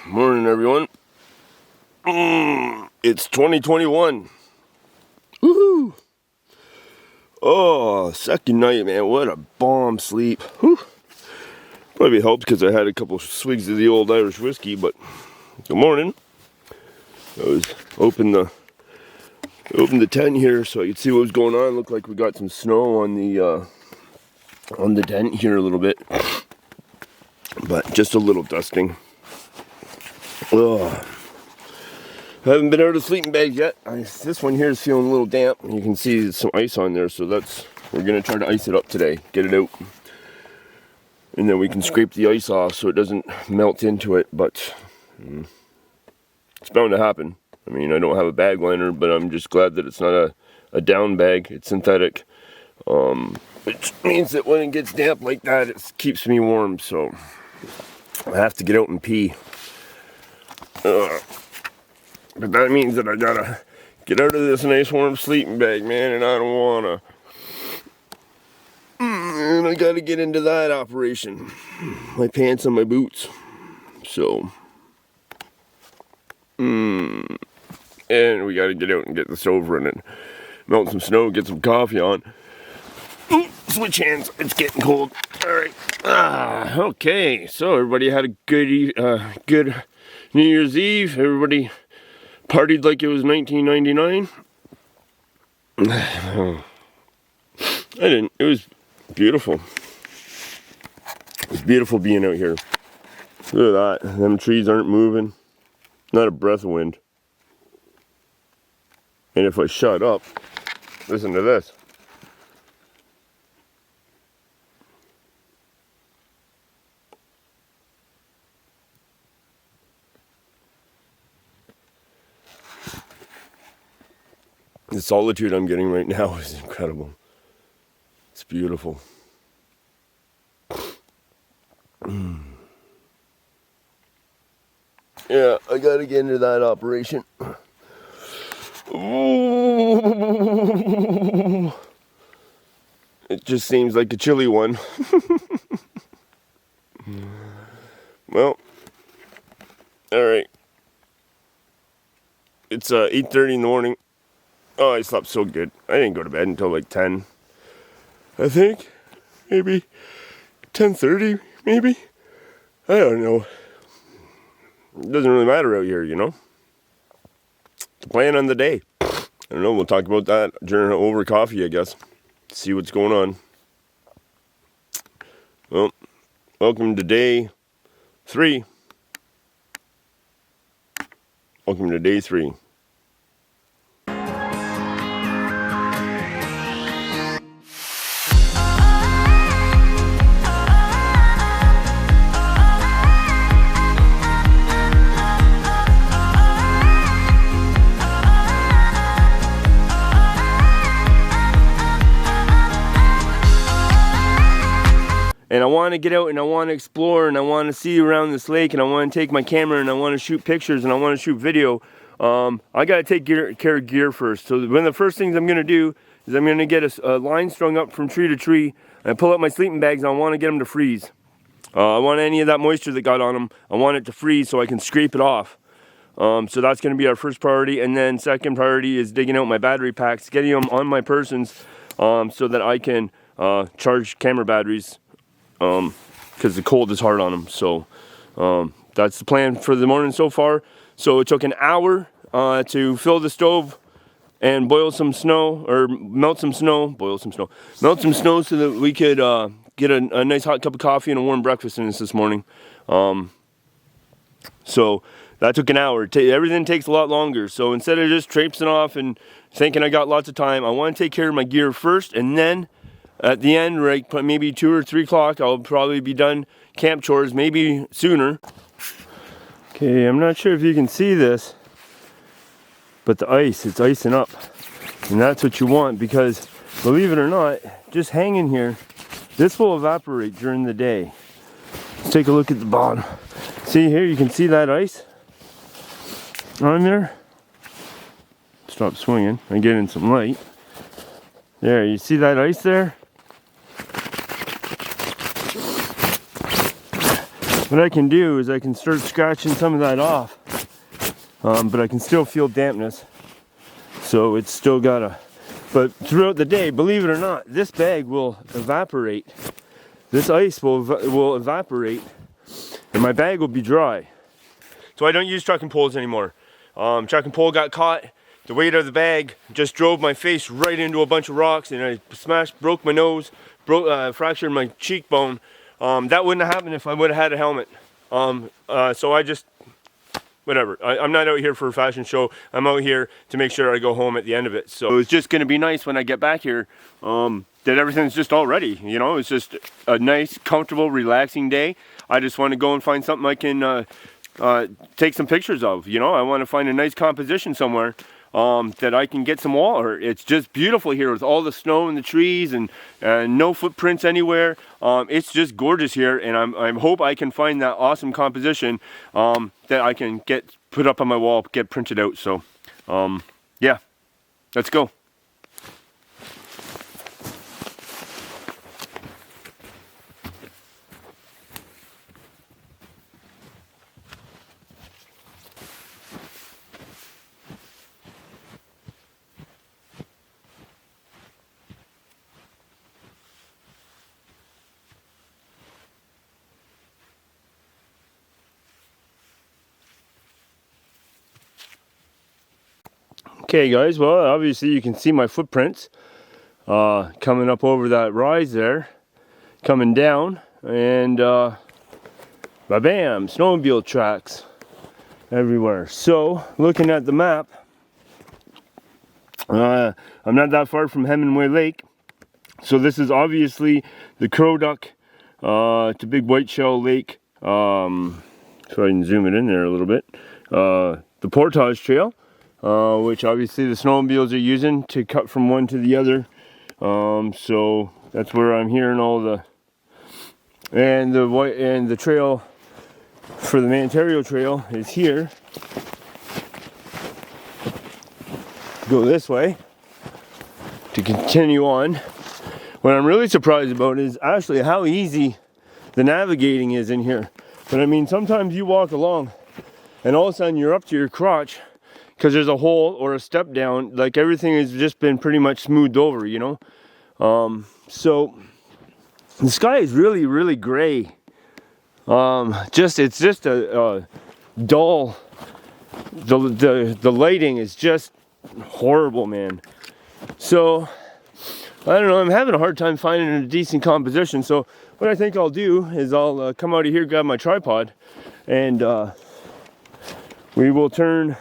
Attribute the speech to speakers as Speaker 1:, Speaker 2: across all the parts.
Speaker 1: Morning, everyone. It's 2021. Woohoo! Oh, second night, man. What a bomb sleep. Whew. Probably helped because I had a couple swigs of the old Irish whiskey, but good morning. I was opened the tent here so I could see what was going on. Looked like we got some snow on the tent here a little bit, but just a little dusting. Ugh. I haven't been out of the sleeping bag yet. This one here is feeling a little damp. You can see some ice on there, so we're gonna try to ice it up today, get it out, and then we can scrape the ice off so it doesn't melt into it. But it's bound to happen. I mean, I don't have a bag liner, but I'm just glad that it's not a down bag. It's synthetic, which means that when it gets damp like that, it keeps me warm. So I have to get out and pee. But that means that I gotta get out of this nice warm sleeping bag, man, and I don't wanna. And I gotta get into that operation. My pants and my boots. So, and we gotta get out and get the stove running. Melt some snow, get some coffee on. Ooh, switch hands, it's getting cold. Alright. Okay, so everybody had a good New Year's Eve. Everybody partied like it was 1999. I didn't. It was beautiful. It was beautiful being out here. Look at that. Them trees aren't moving. Not a breath of wind. And if I shut up, listen to this. The solitude I'm getting right now is incredible. It's beautiful. Yeah, I gotta get into that operation. Ooh. It just seems like a chilly one. Well, alright. It's 8:30 in the morning. Oh, I slept so good. I didn't go to bed until like 10. I think. Maybe 10:30, maybe. I don't know. It doesn't really matter out here, you know. The plan on the day. I don't know, we'll talk about that during over coffee, I guess. See what's going on. Well, welcome to day 3. Welcome to day 3. And I want to get out and I want to explore and I want to see around this lake and I want to take my camera and I want to shoot pictures and I want to shoot video. I got to take care of gear first. So one of the first things I'm going to do is I'm going to get a line strung up from tree to tree and I pull out my sleeping bags and I want to get them to freeze. I want any of that moisture that got on them, I want it to freeze so I can scrape it off. So that's going to be our first priority. And then second priority is digging out my battery packs, getting them on my persons so that I can charge camera batteries. Because the cold is hard on them. So that's the plan for the morning so far. So it took an hour to fill the stove and boil some snow, or melt some snow so that we could get a nice hot cup of coffee and a warm breakfast in this morning. So that took an hour. Everything takes a lot longer. So instead of just traipsing off and thinking I got lots of time, I want to take care of my gear first, and then at the end, right, maybe 2 or 3 o'clock, I'll probably be done camp chores, maybe sooner. Okay, I'm not sure if you can see this, but the ice, it's icing up. And that's what you want because, believe it or not, just hanging here, this will evaporate during the day. Let's take a look at the bottom. See here, you can see that ice on there. Stop swinging, I get in some light. There, you see that ice there? what I can do is I can start scratching some of that off, but I can still feel dampness. So it's still gotta, but throughout the day, believe it or not, this bag will evaporate. This ice will evaporate, and my bag will be dry. So I don't use trekking poles anymore. Trekking pole got caught. The weight of the bag just drove my face right into a bunch of rocks, and I broke my nose, fractured my cheekbone. That wouldn't have happened if I would have had a helmet. So I just, whatever. I'm not out here for a fashion show. I'm out here to make sure I go home at the end of it. So it's just gonna be nice when I get back here, that everything's just all ready. You know, it's just a nice, comfortable, relaxing day. I just want to go and find something I can take some pictures of. You know, I want to find a nice composition somewhere that I can get some water. It's just beautiful here with all the snow and the trees and no footprints anywhere. It's just gorgeous here, and I hope I can find that awesome composition that I can get put up on my wall, get printed out. So yeah, let's go. Okay guys, well obviously you can see my footprints coming up over that rise there, coming down, and bam, snowmobile tracks everywhere. So looking at the map, I'm not that far from Hemingway Lake, so this is obviously the Crow Duck to Big White Shell Lake, so I can zoom it in there a little bit, the Portage Trail, which obviously the snowmobiles are using to cut from one to the other. So that's where I'm hearing all the, and the trail for the Ontario Trail is here. Go this way to continue on. What I'm really surprised about is actually how easy the navigating is in here. But I mean, sometimes you walk along and all of a sudden you're up to your crotch because there's a hole or a step down. Like everything has just been pretty much smoothed over, you know. So the sky is really, really gray. It's just a dull. The lighting is just horrible, man. So I don't know. I'm having a hard time finding a decent composition. So what I think I'll do is I'll come out of here, grab my tripod, and we will turn.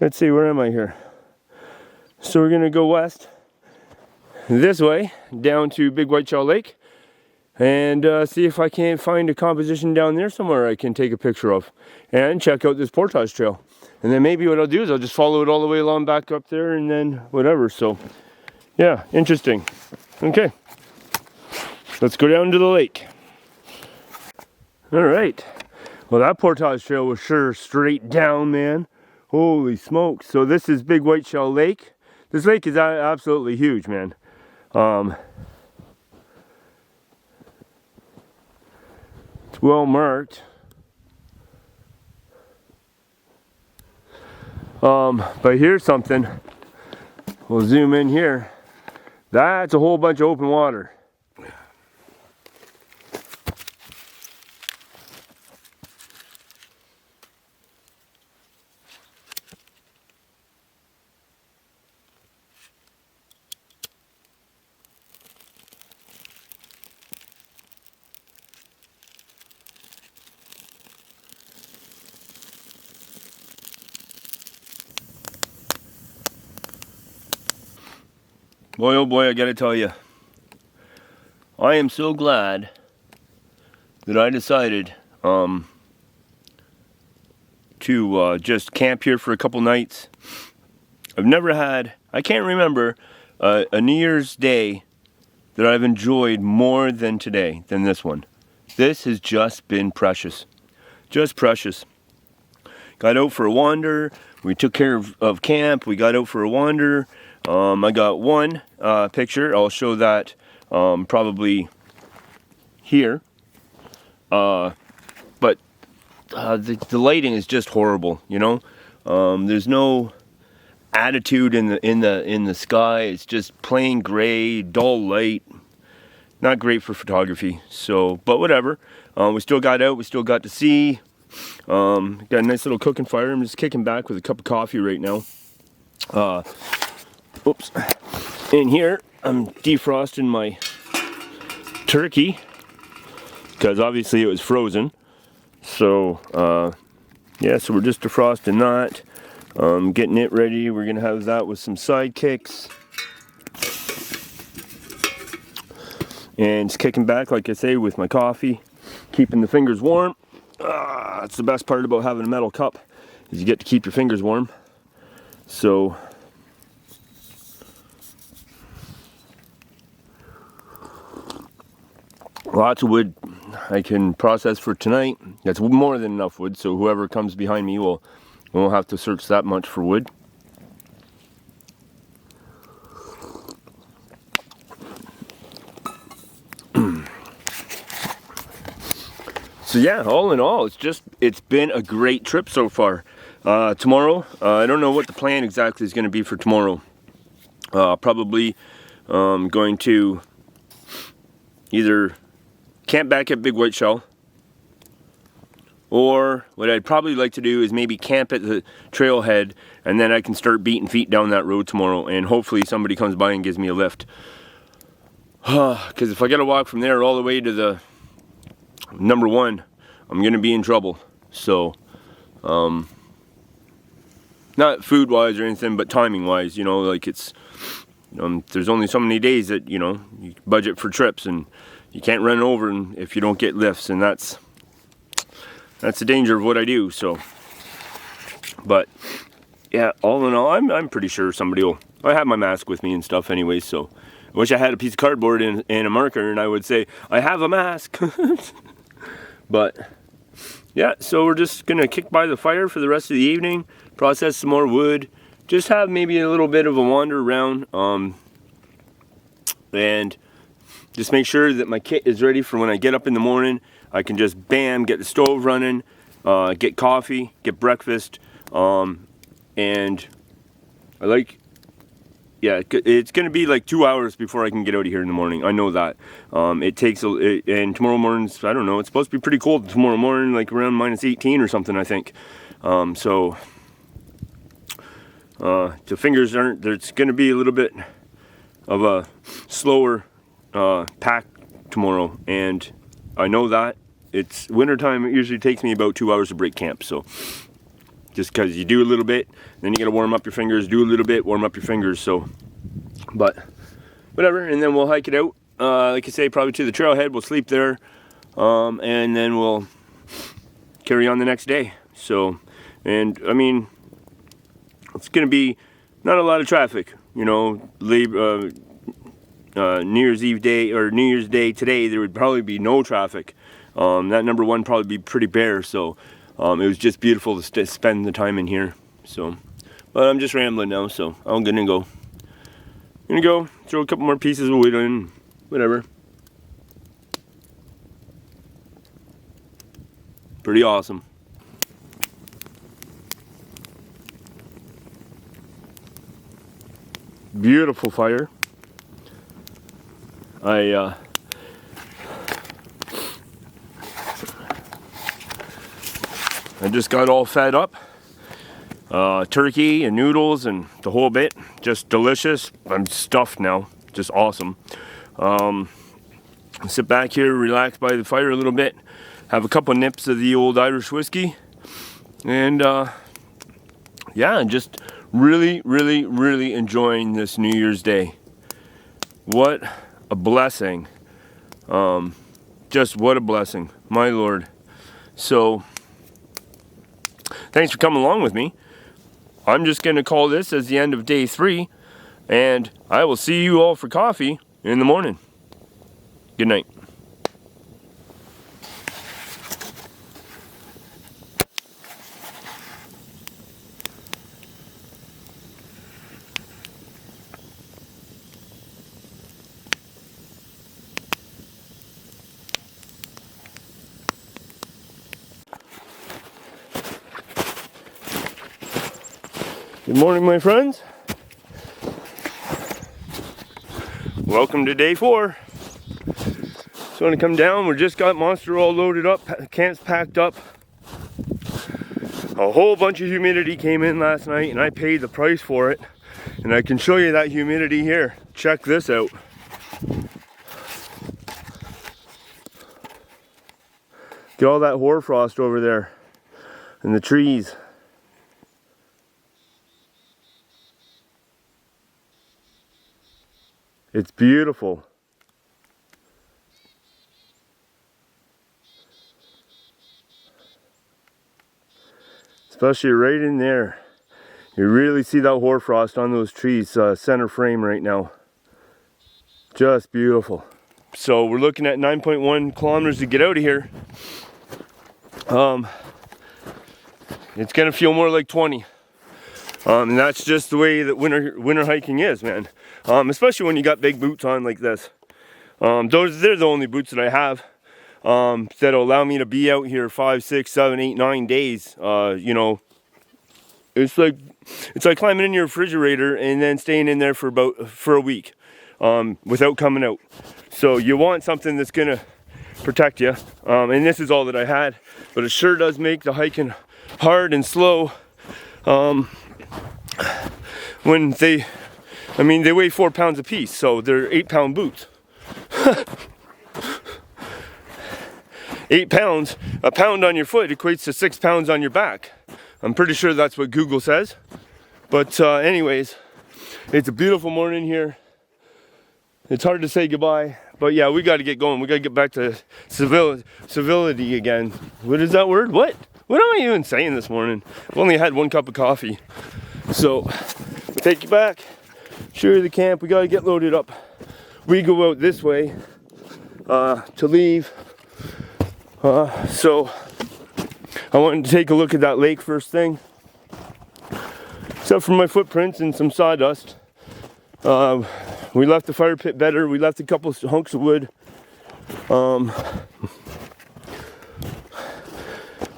Speaker 1: Let's see, where am I here? So we're gonna go west this way down to Big White Shell Lake and see if I can't find a composition down there somewhere I can take a picture of and check out this Portage Trail. And then maybe what I'll do is I'll just follow it all the way along back up there and then whatever. So yeah, interesting. Okay, let's go down to the lake. All right, well that Portage Trail was sure straight down, man. Holy smokes. So this is Big White Shell Lake. This lake is absolutely huge, man. It's well marked. But here's something. We'll zoom in here. That's a whole bunch of open water. Boy, oh boy, I gotta tell you, I am so glad that I decided to just camp here for a couple nights. I've never had, I can't remember a New Year's Day that I've enjoyed more than today, than this one. This has just been precious, just precious. Got out for a wander, we took care of camp, we got out for a wander. I got one picture. I'll show that probably here. the lighting is just horrible, you know. There's no attitude in the sky. It's just plain gray, dull light. Not great for photography. So, but whatever. We still got out. We still got to see. Got a nice little cooking fire. I'm just kicking back with a cup of coffee right now. Oops. In here, I'm defrosting my turkey because obviously it was frozen. So, yeah, so we're just defrosting that. Getting it ready. We're gonna have that with some sidekicks. And just kicking back, like I say, with my coffee, keeping the fingers warm. That's the best part about having a metal cup, is you get to keep your fingers warm. So, lots of wood I can process for tonight. That's more than enough wood, so whoever comes behind me won't have to search that much for wood. So yeah, all in all, it's been a great trip so far. Tomorrow, I don't know what the plan exactly is going to be for tomorrow. Probably going to either camp back at Big White Shell, or what I'd probably like to do is maybe camp at the trailhead, and then I can start beating feet down that road tomorrow, and hopefully somebody comes by and gives me a lift. Because if I gotta walk from there all the way to the number one, I'm gonna be in trouble. So, not food wise or anything, but timing wise, you know, like it's, there's only so many days that, you know, you budget for trips, and you can't run over if you don't get lifts, and that's the danger of what I do. So, but yeah, all in all, I'm pretty sure somebody will. I have my mask with me and stuff anyway, so I wish I had a piece of cardboard and a marker, and I would say I have a mask. But yeah, so we're just gonna kick by the fire for the rest of the evening, process some more wood, just have maybe a little bit of a wander around, and just make sure that my kit is ready for when I get up in the morning. I can just bam, get the stove running, get coffee, get breakfast, and I like, yeah, it's going to be like 2 hours before I can get out of here in the morning. I know that. It takes, and tomorrow morning's, I don't know, it's supposed to be pretty cold tomorrow morning, like around -18 or something, I think. So, the fingers aren't, there's going to be a little bit of a slower pack tomorrow, and I know that. It's wintertime, it usually takes me about 2 hours to break camp, so just because you do a little bit, then you got to warm up your fingers, do a little bit, warm up your fingers, so, but whatever, and then we'll hike it out, like I say, probably to the trailhead. We'll sleep there, and then we'll carry on the next day. So, and I mean, it's going to be not a lot of traffic, you know. New Year's Eve day, or New Year's Day today, there would probably be no traffic. That number one probably be pretty bare, so it was just beautiful to spend the time in here. So, but I'm just rambling now, so I'm gonna go throw a couple more pieces of wood in, whatever. Pretty awesome. Beautiful fire. I just got all fed up. Turkey and noodles and the whole bit. Just delicious. I'm stuffed now. Just awesome. Sit back here, relax by the fire a little bit. Have a couple nips of the old Irish whiskey. And yeah, just really, really, really enjoying this New Year's Day. What a blessing. Just what a blessing. My Lord. So, thanks for coming along with me. I'm just going to call this as the end of day 3, and I will see you all for coffee in the morning. Good night. Good morning, my friends. Welcome to day 4. So when I come down, we just got Monster all loaded up, camps packed up. A whole bunch of humidity came in last night and I paid the price for it. And I can show you that humidity here. Check this out. Get all that hoarfrost over there in the trees. It's beautiful. Especially right in there. You really see that hoarfrost on those trees, center frame right now. Just beautiful. So we're looking at 9.1 kilometers to get out of here. It's gonna feel more like 20. And that's just the way that winter hiking is, man. Especially when you got big boots on like this. They're the only boots that I have that'll allow me to be out here 5, 6, 7, 8, 9 days. You know, it's like climbing in your refrigerator and then staying in there for a week without coming out. So you want something that's gonna protect you. And this is all that I had, but it sure does make the hiking hard and slow. When they weigh 4 pounds a piece, so they're 8-pound boots. 8 pounds, a pound on your foot equates to 6 pounds on your back. I'm pretty sure that's what Google says. But anyways, it's a beautiful morning here. It's hard to say goodbye, but yeah, we got to get going. We got to get back to civility again. What is that word? What am I even saying this morning? I've only had 1 cup of coffee. So we'll take you back, show you the camp. We got to get loaded up. We go out this way to leave. So I wanted to take a look at that lake first thing. Except for my footprints and some sawdust. We left the fire pit better. We left a couple of hunks of wood.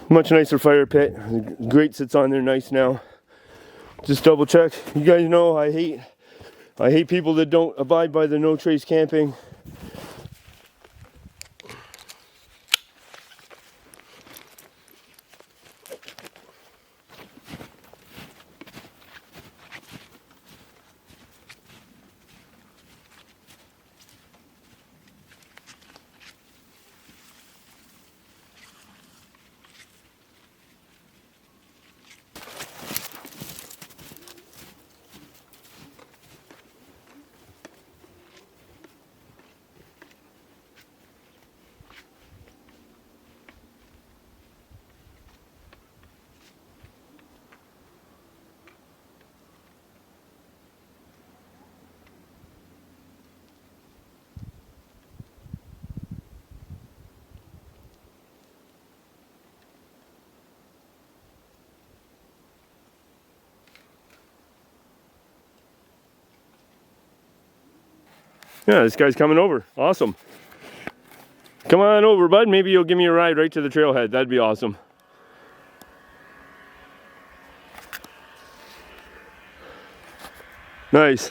Speaker 1: Much nicer fire pit. The grate sits on there nice now. Just double check. You guys know I hate people that don't abide by the no trace camping. Yeah, this guy's coming over. Awesome. Come on over, bud. Maybe you'll give me a ride right to the trailhead. That'd be awesome. Nice.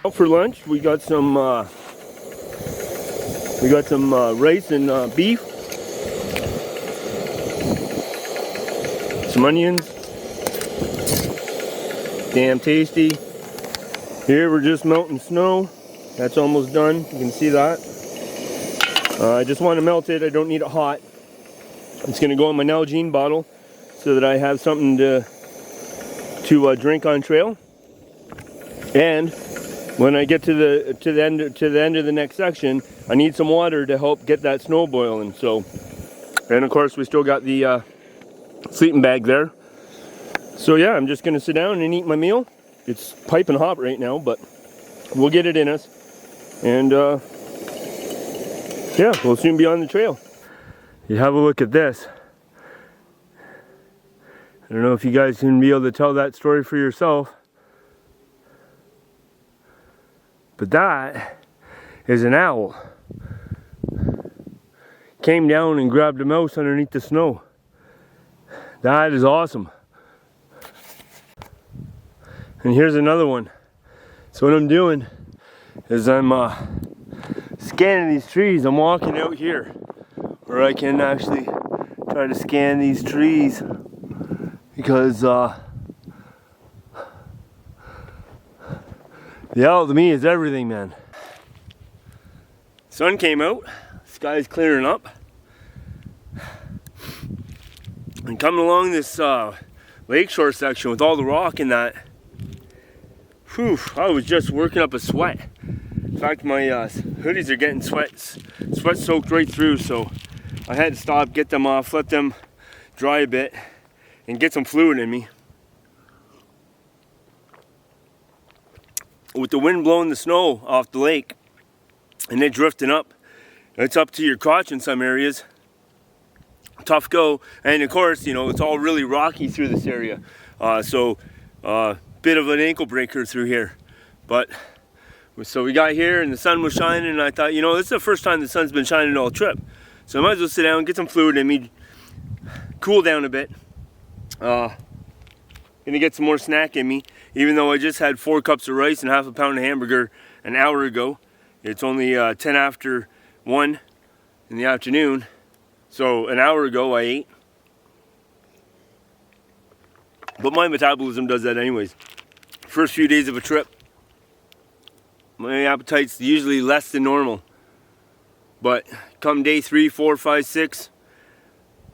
Speaker 1: Out for lunch, we got some rice and beef, some onions. Damn tasty. Here we're just melting snow. That's almost done. You can see that. I just want to melt it. I don't need it hot. It's going to go in my Nalgene bottle so that I have something to drink on trail. And when I get to the end of the next section, I need some water to help get that snow boiling. So, and of course we still got the sleeping bag there. So yeah, I'm just going to sit down and eat my meal. It's piping hot right now, but we'll get it in us. And yeah, we'll soon be on the trail. You have a look at this. I don't know if you guys can be able to tell that story for yourself, but that is an owl. Came down and grabbed a mouse underneath the snow. That is awesome. And here's another one. So what I'm doing is I'm scanning these trees. I'm walking out here where I can actually try to scan these trees because the owl to me is everything, man. Sun came out, sky's clearing up. And coming along this lakeshore section with all the rock in that, whew, I was just working up a sweat. In fact, my hoodies are getting sweat soaked right through, so I had to stop, get them off, let them dry a bit, and get some fluid in me. With the wind blowing the snow off the lake, and it drifting up, it's up to your crotch in some areas. Tough go, and of course, you know, it's all really rocky through this area, so bit of an ankle breaker through here. But so we got here and the sun was shining, and I thought, you know, this is the first time the sun's been shining all trip, so I might as well sit down, get some fluid in me, cool down a bit. Gonna get some more snack in me, even though I just had 4 cups of rice and half a pound of hamburger an hour ago. It's only 10 after 1 in the afternoon, so an hour ago I ate. But my metabolism does that anyways. First few days of a trip, my appetite's usually less than normal. But come day 3, 4, 5, 6,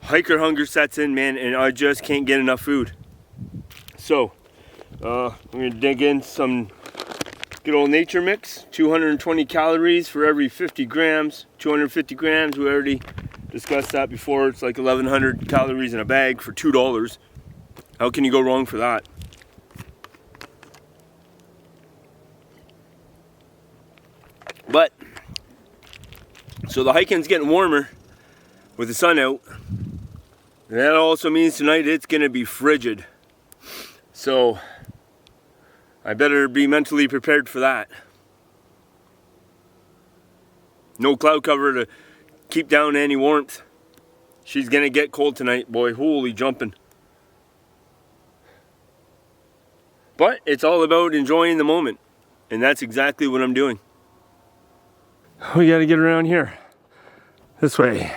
Speaker 1: hiker hunger sets in, man, and I just can't get enough food. So, I'm gonna dig in some good old nature mix. 220 calories for every 50 grams. 250 grams, we already discussed that before. It's like 1,100 calories in a bag for $2. How can you go wrong for that? But, so the hiking's getting warmer with the sun out. And that also means tonight it's gonna be frigid. So, I better be mentally prepared for that. No cloud cover to keep down any warmth. She's gonna get cold tonight, boy. Holy jumping. But it's all about enjoying the moment. And that's exactly what I'm doing. We gotta get around here. This way.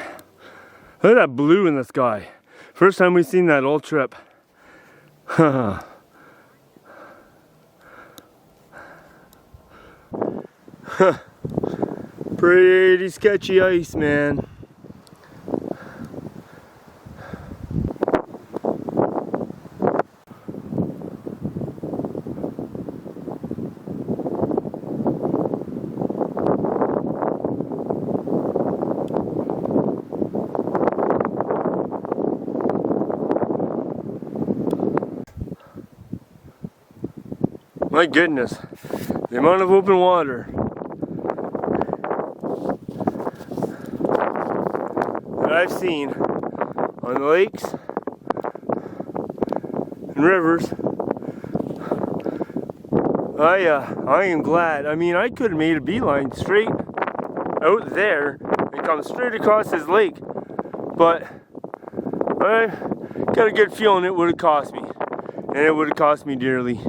Speaker 1: Look at that blue in the sky. First time we've seen that all trip. Pretty sketchy ice, man. My goodness, the amount of open water that I've seen on the lakes and rivers. I am glad. I mean, I could have made a beeline straight out there and come straight across this lake, but I got a good feeling it would have cost me, and it would have cost me dearly.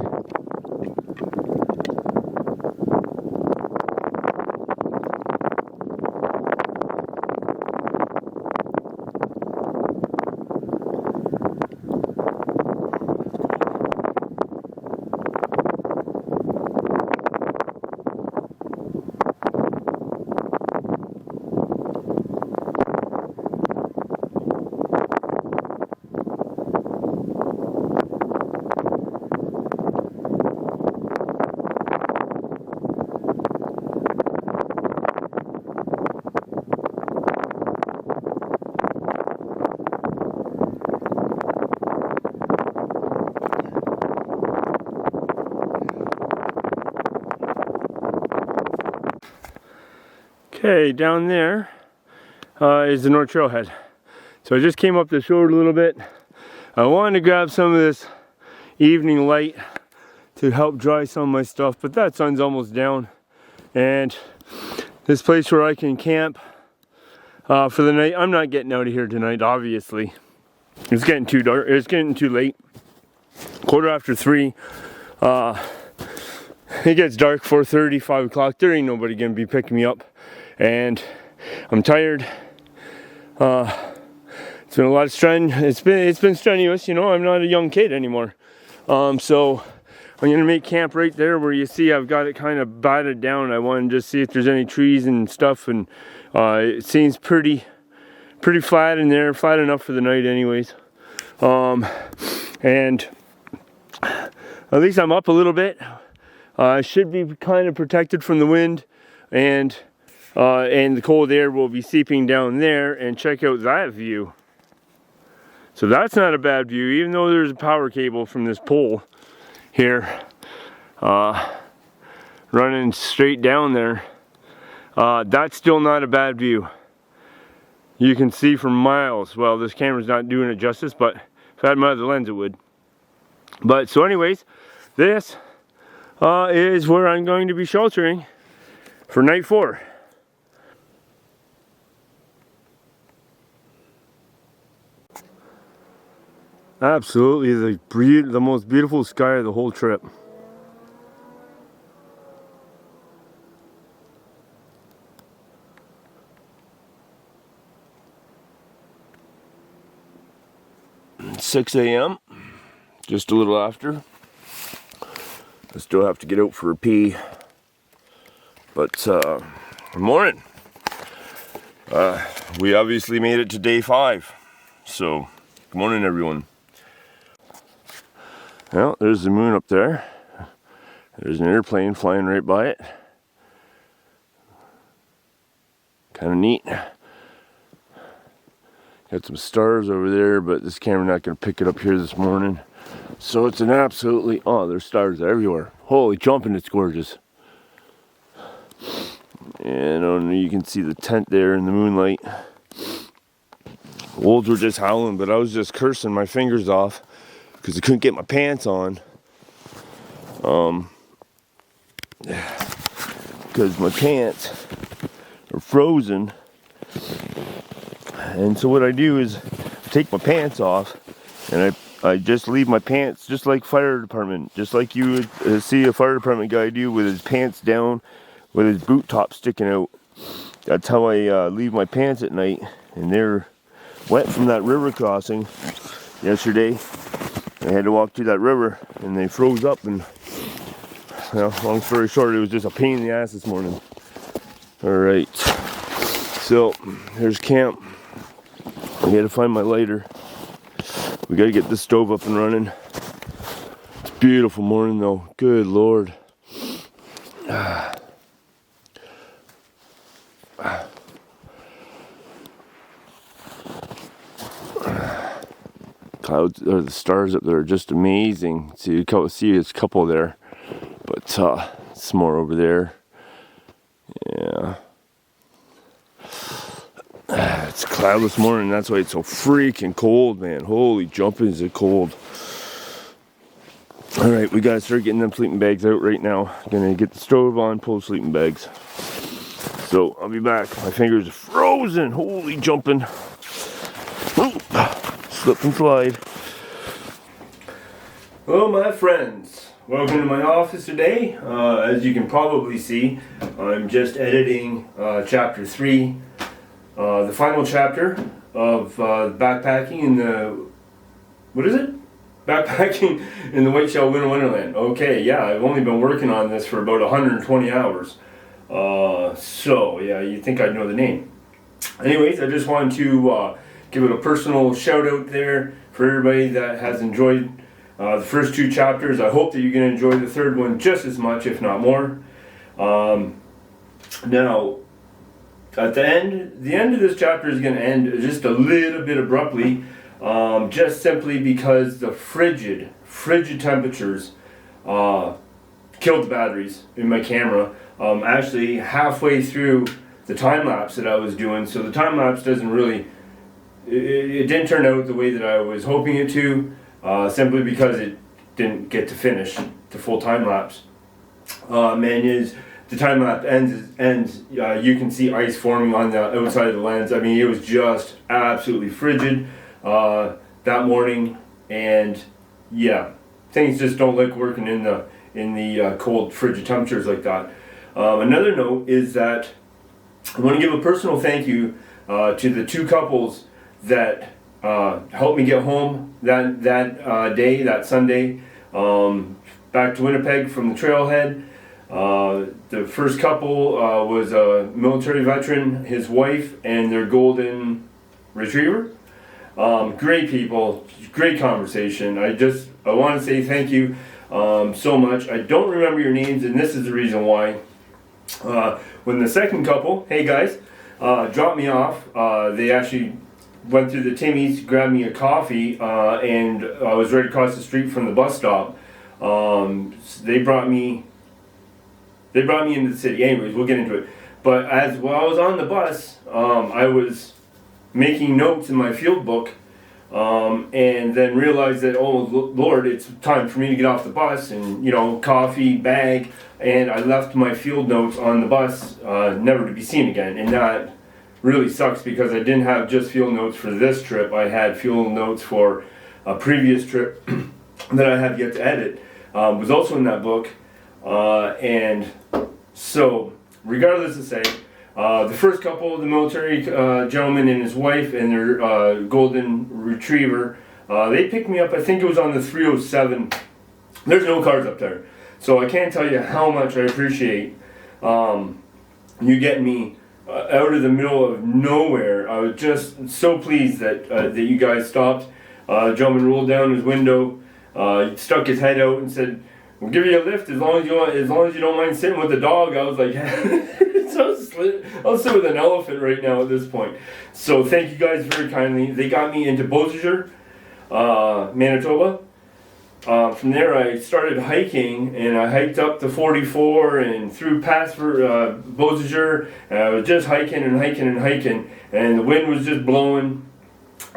Speaker 1: Okay, down there is the North Trailhead. So I just came up the shore a little bit. I wanted to grab some of this evening light to help dry some of my stuff, but that sun's almost down. And this place where I can camp for the night. I'm not getting out of here tonight, obviously. It's getting too dark. It's getting too late. 3:15. It gets dark, 4:30, 5 o'clock. There ain't nobody gonna be picking me up, and I'm tired. It's been a lot of it's been strenuous, you know. I'm not a young kid anymore. So I'm gonna make camp right there where you see I've got it kind of batted down. I want to just see if there's any trees and stuff, and it seems pretty flat in there, flat enough for the night anyways. And at least I'm up a little bit. I should be kind of protected from the wind, and the cold air will be seeping down there. And check out that view. So that's not a bad view, even though there's a power cable from this pole here running straight down there. That's still not a bad view. You can see for miles. Well, this camera's not doing it justice, but if I had my other lens it would. But so anyways, this is where I'm going to be sheltering for night 4. Absolutely the most beautiful sky of the whole trip. It's 6 a.m. Just a little after. I still have to get out for a pee. But good morning. We obviously made it to day 5. So good morning, everyone. Well, there's the moon up there. There's an airplane flying right by it. Kind of neat. Got some stars over there, but this camera not going to pick it up here this morning. So it's an absolutely, oh, there's stars everywhere. Holy jumping, it's gorgeous. And you can see the tent there in the moonlight. Wolves were just howling, but I was just cursing my fingers off because I couldn't get my pants on. Because my pants are frozen. And so what I do is take my pants off, and I just leave my pants just like fire department, just like you would see a fire department guy do with his pants down, with his boot top sticking out. That's how I leave my pants at night, and they're wet from that river crossing yesterday. I had to walk through that river, and they froze up, and well, long story short, it was just a pain in the ass this morning. Alright, so here's camp. I gotta find my lighter. We gotta get this stove up and running. It's a beautiful morning though, good lord. Clouds, or the stars up there are just amazing. So you can see there's a couple there, but some more over there. Yeah. It's cloudless morning, that's why it's so freaking cold, man. Holy jumping, is it cold. Alright, we gotta start getting them sleeping bags out right now. Gonna get the stove on, pull the sleeping bags. So, I'll be back. My fingers are frozen. Holy jumping. Slip and slide. Hello, my friends. Welcome to my office today. As you can probably see, I'm just editing chapter 3. The final chapter of backpacking in the, what is it? Backpacking in the Whiteshell Winter Wonderland. Okay, yeah, I've only been working on this for about 120 hours. So, yeah, you'd think I'd know the name. Anyways, I just wanted to give it a personal shout out there for everybody that has enjoyed the first 2 chapters. I hope that you're going to enjoy the third one just as much, if not more. Now, at the end of this chapter is going to end just a little bit abruptly, just simply because the frigid temperatures killed the batteries in my camera. Actually, halfway through the time lapse that I was doing, so the time lapse doesn't really, it didn't turn out the way that I was hoping it to, simply because it didn't get to finish the full time lapse. The time lapse ends, you can see ice forming on the outside of the lens. I mean, it was just absolutely frigid that morning, and yeah, things just don't like working in the cold, frigid temperatures like that. Another note is that I want to give a personal thank you to the two couples that helped me get home that day, that Sunday, back to Winnipeg from the Trailhead. The first couple was a military veteran, his wife, and their golden retriever. Great people, great conversation. I want to say thank you so much. I don't remember your names, and this is the reason why. When the second couple, hey guys, dropped me off, they actually went through the Timmy's, grabbed me a coffee, and I was right across the street from the bus stop. They brought me into the city. Anyways, we'll get into it. But while I was on the bus, I was making notes in my field book, and then realized that, oh Lord, it's time for me to get off the bus, and coffee, bag, and I left my field notes on the bus, never to be seen again. And that really sucks because I didn't have just field notes for this trip. I had field notes for a previous trip that I have yet to edit. Was also in that book, and so regardless of say, the first couple, the military gentleman and his wife and their golden retriever, they picked me up. I think it was on the 307. There's no cars up there, so I can't tell you how much I appreciate you getting me out of the middle of nowhere. I was just so pleased that you guys stopped. The gentleman rolled down his window, stuck his head out and said, "We'll give you a lift as long as you don't mind sitting with the dog." I was like, I'll sit with an elephant right now at this point. So thank you guys very kindly. They got me into Beausejour, Manitoba. From there I started hiking, and I hiked up the 44 and through past Beausejour. I was just hiking and hiking and hiking, and the wind was just blowing,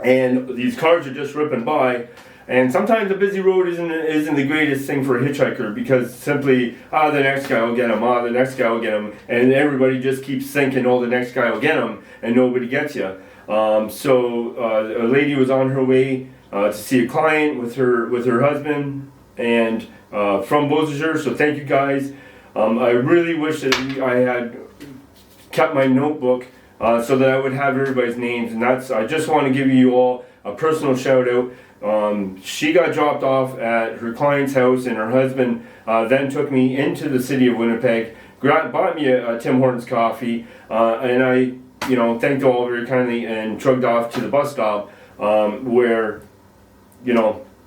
Speaker 1: and these cars are just ripping by. And sometimes a busy road isn't the greatest thing for a hitchhiker, because simply, the next guy will get him, the next guy will get him, and everybody just keeps thinking, the next guy will get him, and nobody gets you. So a lady was on her way to see a client with her husband, and from Beausejour. So thank you guys. I really wish that I had kept my notebook so that I would have everybody's names, and I just want to give you all a personal shout out. She got dropped off at her client's house, and her husband then took me into the city of Winnipeg, bought me a Tim Hortons coffee, and I, thanked you all very kindly and trucked off to the bus stop, where,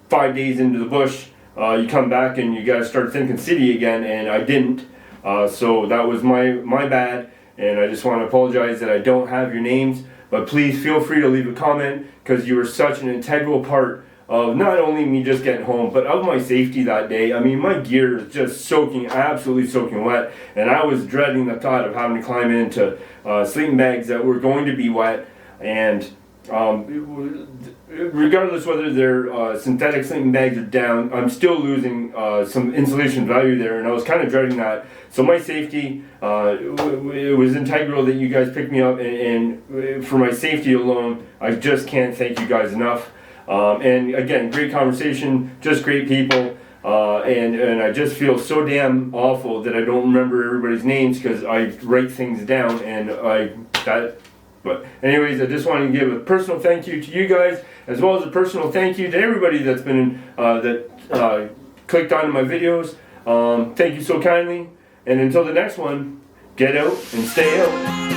Speaker 1: 5 days into the bush, you come back and you gotta start thinking city again, and I didn't. So that was my bad, and I just want to apologize that I don't have your names. But please feel free to leave a comment, because you were such an integral part of not only me just getting home, but of my safety that day. I mean, my gear is just absolutely soaking wet, and I was dreading the thought of having to climb into sleeping bags that were going to be wet. And regardless whether they're synthetic sleeping bags or down, I'm still losing some insulation value there, and I was kind of dreading that. So my safety, it was integral that you guys picked me up, and for my safety alone, I just can't thank you guys enough. And again, great conversation, just great people, and I just feel so damn awful that I don't remember everybody's names, because I write things down, and but anyways, I just want to give a personal thank you to you guys, as well as a personal thank you to everybody that's been clicked on my videos. Thank you so kindly, and until the next one, get out and stay out.